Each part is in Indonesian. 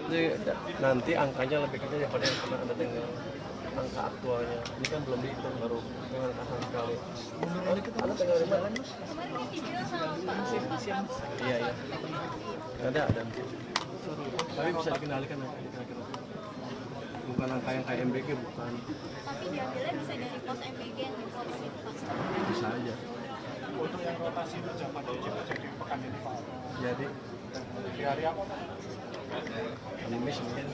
Jadi, nanti angkanya lebih kecil daripada yang pernah Anda dengar. Angka aktualnya ini kan belum dihitung, baru dengan kasar sekali. Anda tinggal di mana? Iya. Ada. Tapi bisa dikendalikan kira-kira. Bukan angka yang kayak MBG, bukan. Tapi diambilnya bisa dari pos MBG yang diposting pas. Bisa aja. Untuk yang rotasi pejabat juga jadi pekan ini Pak. Jadi Di hari apa Pak? Kamis mungkin.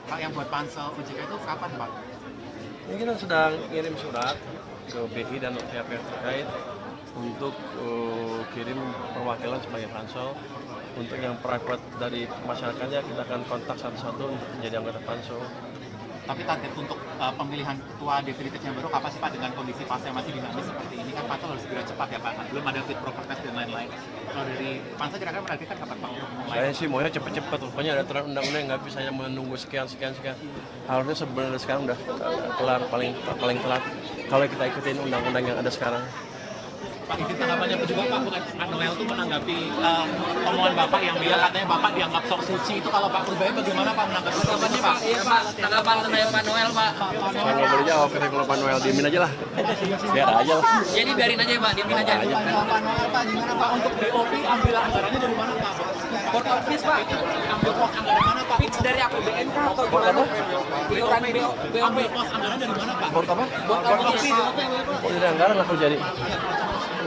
Pak, yang buat pansel OJK itu kapan Pak? Ini kita sedang ngirim surat ke BI dan pihak-pihak terkait untuk kirim perwakilan sebagai pansel. Untuk yang private dari masyarakatnya kita akan kontak satu-satu untuk menjadi anggota pansel. Tapi target untuk pemilihan ketua definitif yang baru kapan sih Pak, dengan kondisi pasar masih dinamis seperti ini kan pansel harus segera cepat ya Pak, belum ada fit proper test dan lain-lain. Kalau dari pansel kira-kira menargetkan kapan Pak untuk mulai? Saya sih maunya cepet-cepet, rupanya ada aturan undang-undang nggak bisa hanya menunggu sekian. Harusnya sebenarnya sekarang udah kelar, paling telat kalau kita ikutin undang-undang yang ada sekarang. Pak, izin tanggapannya juga Pak, Pak Noel itu menanggapi omongan Bapak yang bilang katanya Bapak dianggap sok suci, itu kalau Pak Purbaya bagaimana Pak menanggapi tanggapannya Pak? Iya Pak, tanggapan tentang Pak Noel Pak. Saya nggak boleh jawab, kalau Pak Noel diemin aja lah, biar aja lah. Jadi biarin aja Pak, diemin aja. Pak Noel Pak, gimana Pak untuk BOP ambil anggarannya dari mana Pak? Port office Pak, Ambil pos anggaran mana Pak? fix dari APBN kah atau gimana? Iuran Ambil pos anggaran dari mana Pak? Port apa? Port office. Oh, dari anggaran lah jadi.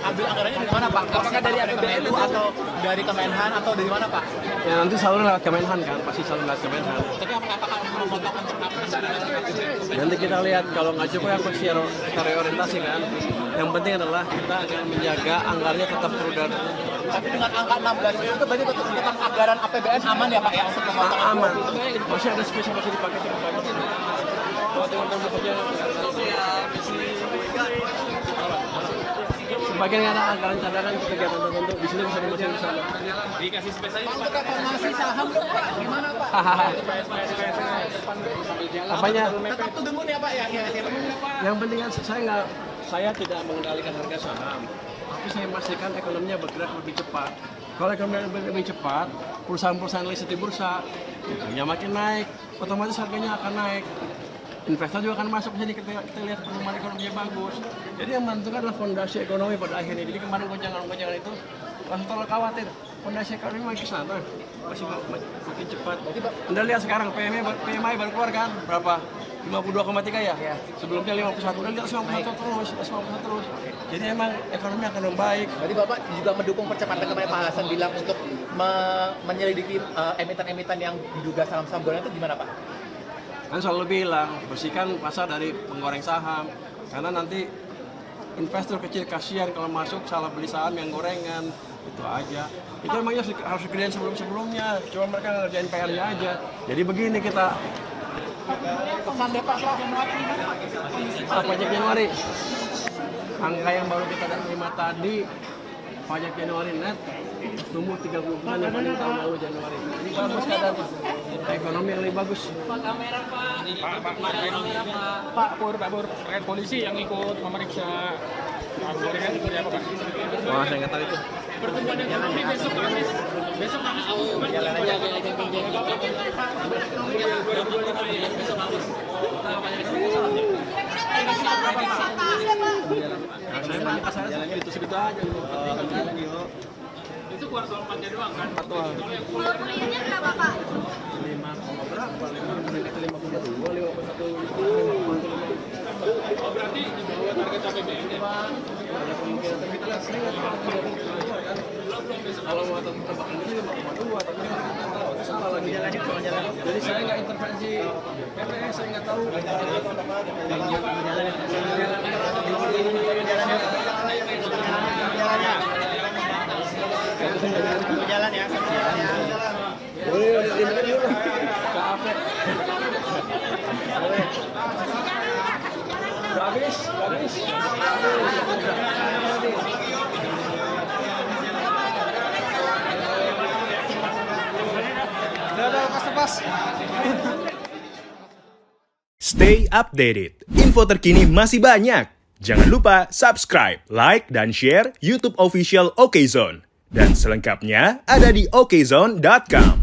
Ambil anggarannya dari mana Pak? Apakah dari APBN Kemenlu atau dari Kemenhan atau dari mana Pak? Ya nanti selalu lewat Kemenhan kan, pasti selalu lewat Kemenhan. Tapi apakah memotong untuk apa? Nanti kita lihat kalau nggak cukup ya pasti reorientasi kan. Yang penting adalah kita akan menjaga anggarannya tetap prudent. Tapi dengan angka 16 itu berarti tetap anggaran APBN aman ya Pak ya untuk pemotongan? Aman. Masih ada spesial masih dipakai kalau teman-teman bekerja sebagian ada anggaran cadangan untuk kegiatan tertentu di sini bisa dimasukin di sana. Dikasih spesial untuk reformasi saham dong Pak, gimana Pak? Apanya? Tetap tudengun ya Pak ya? Yang penting kan saya tidak mengendalikan harga saham, tapi saya memastikan ekonominya bergerak lebih cepat. Kalau ekonomi lebih cepat, perusahaan-perusahaan listed di bursa, harganya makin naik, otomatis harganya akan naik. Investor juga akan masuk, jadi kita lihat perkembangan ekonominya bagus. Jadi yang menentukan adalah fondasi ekonomi pada akhirnya. Jadi kemarin gonjangan itu, langsung terlalu khawatir. Fondasi ekonomi makin ke sana, masih makin cepat. Anda lihat sekarang PMI baru keluar kan, berapa? 52,3 ya? Sebelumnya 51, dan lihat 51 terus. Jadi emang ekonomi akan membaik. Berarti Bapak juga mendukung percepatan kemarin Pak Hasan bilang untuk menyelidiki emiten-emiten yang diduga saham-saham goreng itu gimana Pak? Kan selalu bilang, bersihkan pasar dari penggoreng saham. Karena nanti investor kecil kasihan kalau masuk salah beli saham yang gorengan. Itu aja. Itu emangnya harus dikerjain sebelum-sebelumnya. Cuma mereka ngerjain PR-nya aja. Jadi begini kita. Pajak Januari. Angka yang baru kita terima tadi, pajak Januari net tumbuh 30% dibanding tahun lalu Januari. Ini bagus keadaannya. Ekonomi yang lebih bagus. Pak Pur, terkait polisi yang ikut memeriksa gorengan seperti apa Pak? Wah, saya nggak tahu itu. Pertemuan yang kami besok Kamis Jalan aja. Saya banyak saya segitu aja. itu kuartal 4-nya doang kan? Kuartal. Kalau kuliahnya berapa Pak? 5,1. Oh berarti di bawah target APBN ya? Ada kemungkinan tapi kita lihat saya nggak tahu kalau mau tebakan ini 5,2 tapi salah lagi. Jadi saya nggak intervensi PPS, saya nggak tahu. Jalan ya. Boleh lihat dulu ke apa? Habis. Stay updated. Info terkini masih banyak. Jangan lupa subscribe, like, dan share YouTube official OKZone. Dan selengkapnya ada di okezone.com.